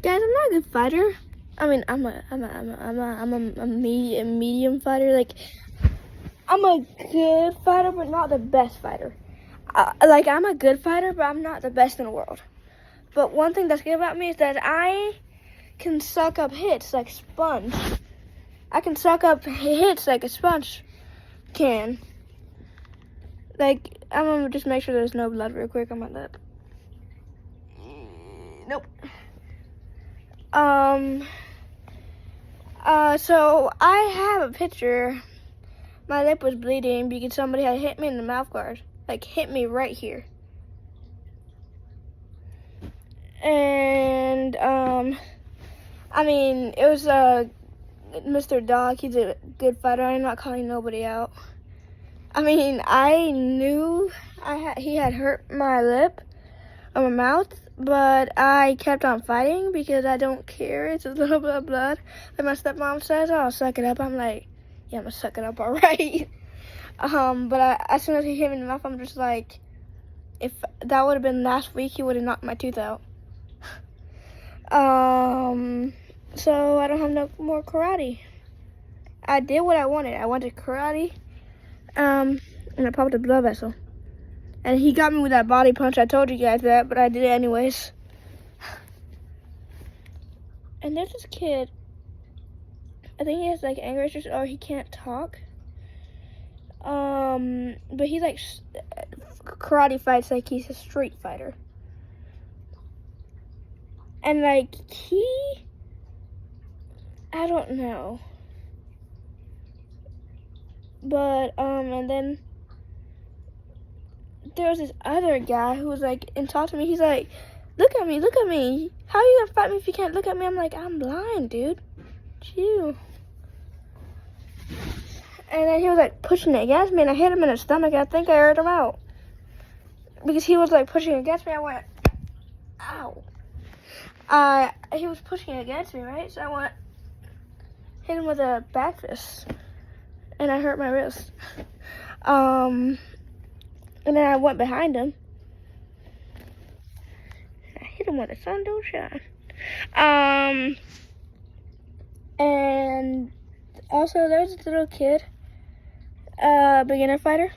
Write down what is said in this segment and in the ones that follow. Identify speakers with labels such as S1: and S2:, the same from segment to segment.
S1: Guys, I'm not a good fighter. I mean, I'm a medium fighter. Like, I'm a good fighter, but not the best fighter. Like, I'm a good fighter, but I'm not the best in the world. But one thing that's good about me is that I can suck up hits like sponge. I can suck up hits like a sponge can. Like, I'm gonna just make sure there's no blood real quick on my lip. Nope. So I have a picture. My lip was bleeding because somebody had hit me in the mouth guard. Like, hit me right here. And, I mean, it was, Mr. Dog. He's a good fighter. I'm not calling nobody out. I mean, I knew he had hurt my lip or my mouth, but I kept on fighting because I don't care. It's a little bit of blood. Like my stepmom says, "Oh, suck it up." I'm like, yeah, I'm gonna suck it up, all right. But as soon as he hit me in the mouth, I'm just like, if that would have been last week, he would have knocked my tooth out. So I don't have no more karate. I did what I wanted. I wanted karate, and I popped a blood vessel. And he got me with that body punch. I told you guys that, but I did it anyways. And there's this kid. I think he has like anger issues or he can't talk. But he like karate fights like he's a street fighter. And like I don't know. But and then there was this other guy who was like and talked to me. He's like, look at me. How are you gonna fight me if you can't look at me? I'm like, I'm blind, dude. Chill. And then he was like pushing it against me, and I hit him in the stomach. I think I hurt him out because he was like pushing against me. I went, ow. He was pushing against me, right? So I went, hit him with a back fist, and I hurt my wrist. And then I went behind him. I hit him with the sun don't shine. And also there's this little kid, beginner fighter.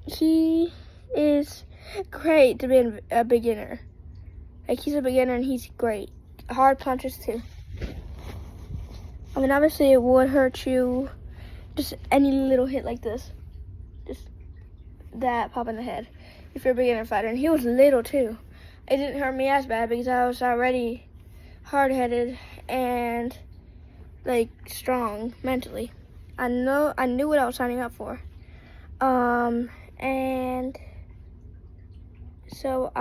S1: He is great to be a beginner. Like, he's a beginner and he's great. Hard punches too. I mean, obviously it would hurt you, just any little hit like this. Just that pop in the head if you're a beginner fighter. And he was little too. It didn't hurt me as bad because I was already hard-headed and like strong mentally. I knew what I was signing up for. And so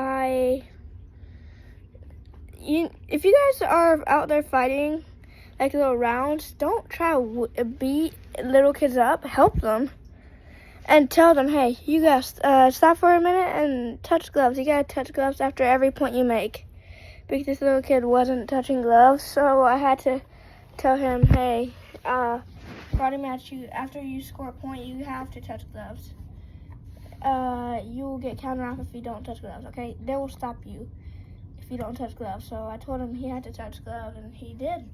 S1: if you guys are out there fighting like little rounds, don't try to beat little kids up. Help them and tell them, hey, you guys stop for a minute and touch gloves. You gotta touch gloves after every point you make. Because this little kid wasn't touching gloves, so I had to tell him, hey, karate match, after you score a point, you have to touch gloves. You will get counted off if you don't touch gloves, okay? They will stop you if you don't touch gloves. So I told him he had to touch gloves, and he did.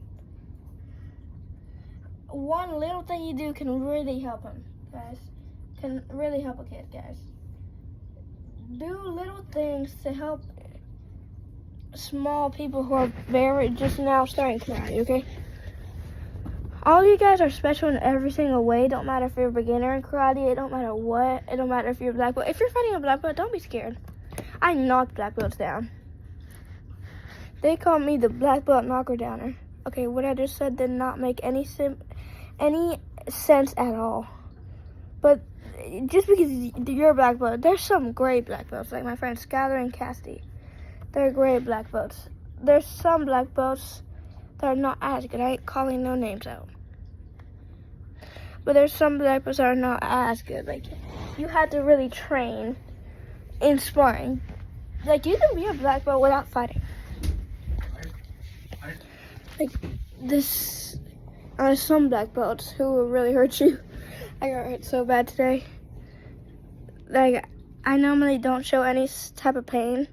S1: One little thing you do can really help him, guys. Can really help a kid, guys. Do little things to help small people who are just now starting karate, okay? All you guys are special in every single way. Don't matter if you're a beginner in karate. It don't matter what. It don't matter if you're a black belt. If you're fighting a black belt, don't be scared. I knocked black belts down. They call me the black belt knocker downer. Okay, what I just said did not make any sense at all. But just because you're a black belt, there's some great black belts, like my friends Skylar and Cassidy. They're great black belts. There's some black belts that are not as good. I ain't calling no names out. But there's some black belts that are not as good. Like, you have to really train in sparring. Like, you can be a black belt without fighting. Like, some black belts who will really hurt you. I got hurt so bad today. Like, I normally don't show any type of pain.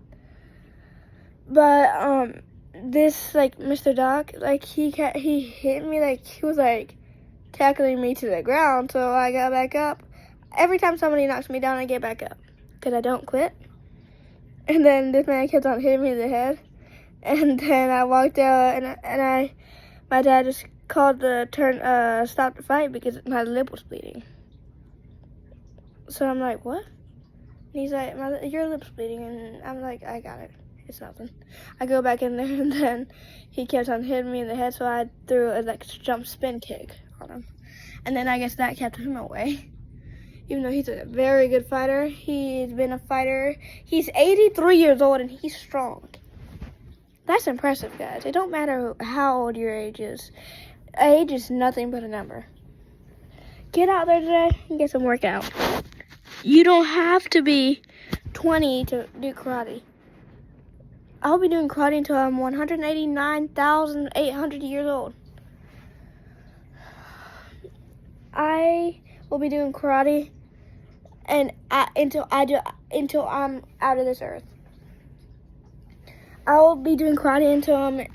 S1: But this like Mr. Doc, like he hit me, like he was like tackling me to the ground, so I got back up. Every time somebody knocks me down, I get back up because I don't quit. And then this man kept on hitting me in the head, and then I walked out, and my dad just called the stop the fight because my lip was bleeding. So I'm like, what? And he's like, your lip's bleeding, and I'm like, I got it. It's nothing. I go back in there, and then he kept on hitting me in the head, so I threw a like jump spin kick on him. And then I guess that kept him away. Even though he's a very good fighter, he's been a fighter. He's 83 years old, and he's strong. That's impressive, guys. It don't matter how old your age is. Age is nothing but a number. Get out there today and get some workout. You don't have to be 20 to do karate. I'll be doing karate until I'm 189,800 years old. I will be doing karate and until I'm out of this earth. I will be doing karate until I'm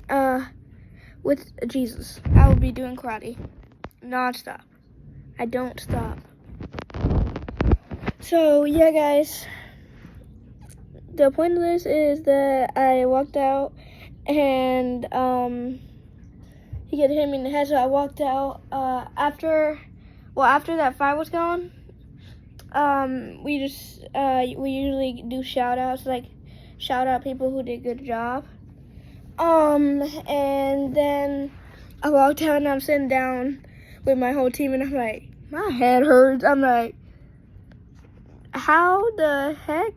S1: with Jesus. I will be doing karate non-stop. I don't stop. So yeah, guys. The point of this is that I walked out and he could hit me in the head, so I walked out. After that fight was gone, we usually do shout outs, like shout out people who did a good job. And then I walked out and I'm sitting down with my whole team and I'm like, my head hurts. I'm like, how the heck?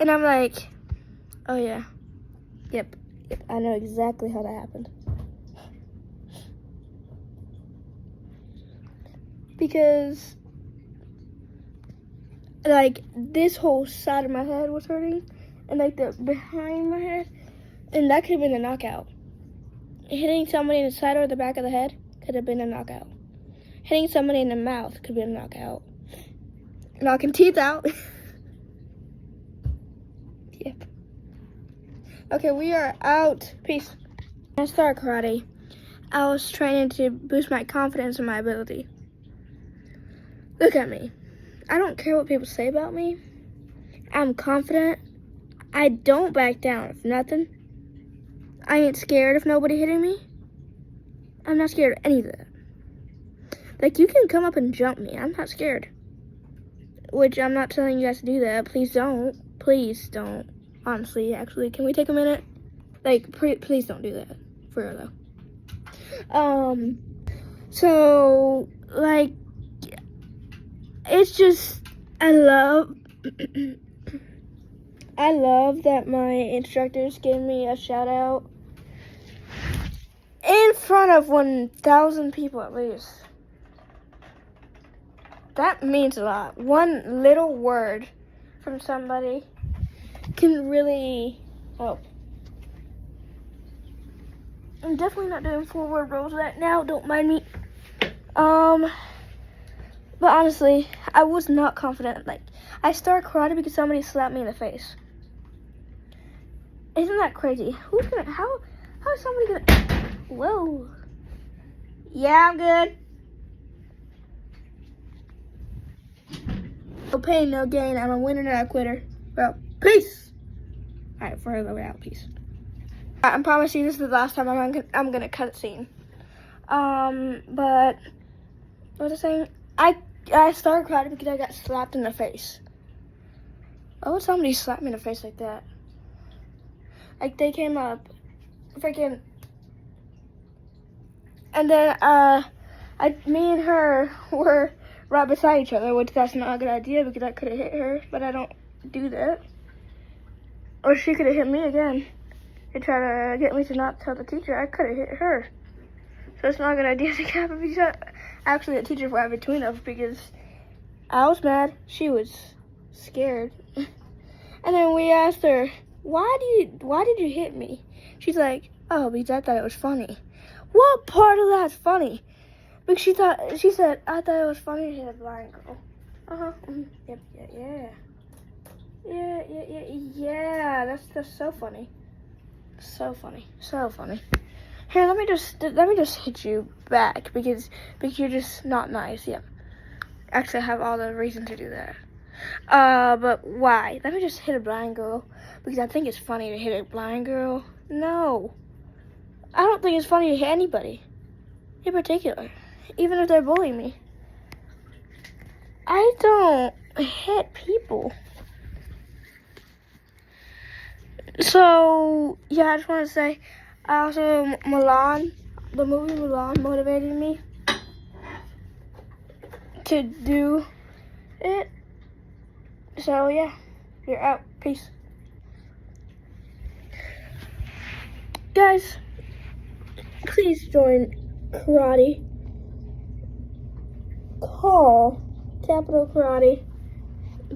S1: And I'm like, oh yeah, yep, I know exactly how that happened. Because, like, this whole side of my head was hurting, and like the behind my head, and that could have been a knockout. Hitting somebody in the side or the back of the head could have been a knockout. Hitting somebody in the mouth could be a knockout. Knocking teeth out. Yep. Okay, we are out. Peace. When I started karate, I was training to boost my confidence and my ability. Look at me. I don't care what people say about me. I'm confident. I don't back down of nothing. I ain't scared of nobody hitting me. I'm not scared of any of that. Like, you can come up and jump me. I'm not scared. Which, I'm not telling you guys to do that. Please don't. Please don't. Honestly, actually, can we take a minute? Like, please don't do that. For real, though. So, like, it's just, I love that my instructors gave me a shout out in front of 1,000 people at least. That means a lot. One little word from somebody can really help. I'm definitely not doing forward rolls right now. Don't mind me. But honestly, I was not confident. Like, I started karate because somebody slapped me in the face. Isn't that crazy? How is somebody gonna, whoa. Yeah, I'm good. No pain, no gain. I'm a winner, not a quitter. Well, peace. All right, for the way out, peace. I promise you this is the last time I'm gonna cut the scene. But what was I saying? I started karate because I got slapped in the face. Why would somebody slap me in the face like that? Like, they came up, freaking, and then me and her were right beside each other, which that's not a good idea because I could have hit her, but I don't do that. Or she could have hit me again and try to get me to not tell the teacher. I could have hit her. So it's not a good idea to have actually a teacher right between us because I was mad, she was scared. And then we asked her, why did you hit me? She's like, oh, because I thought it was funny. What part of that's funny? Because she said, I thought it was funny to hit a blind girl. Yep, yeah. Yeah, that's so funny. So funny. So funny. Here, let me just hit you back because you're just not nice. Yep. Actually, I have all the reason to do that. But why? Let me just hit a blind girl because I think it's funny to hit a blind girl. No. I don't think it's funny to hit anybody in particular, even if they're bullying me. I don't hit people. So, yeah, I just want to say, Mulan, the movie Mulan motivated me to do it. So, yeah, you're out. Peace. Guys, please join karate. Call Capital Karate.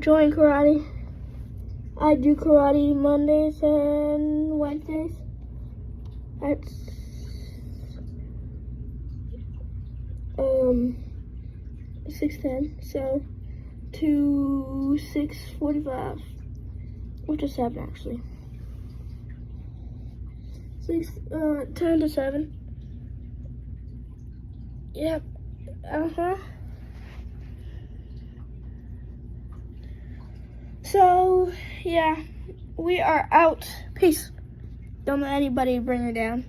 S1: Join karate. I do karate Mondays and Wednesdays at 6:10, so to 6:45, which is 7 actually. 10 to 7. Yep. So, yeah, we are out. Peace. Don't let anybody bring her down.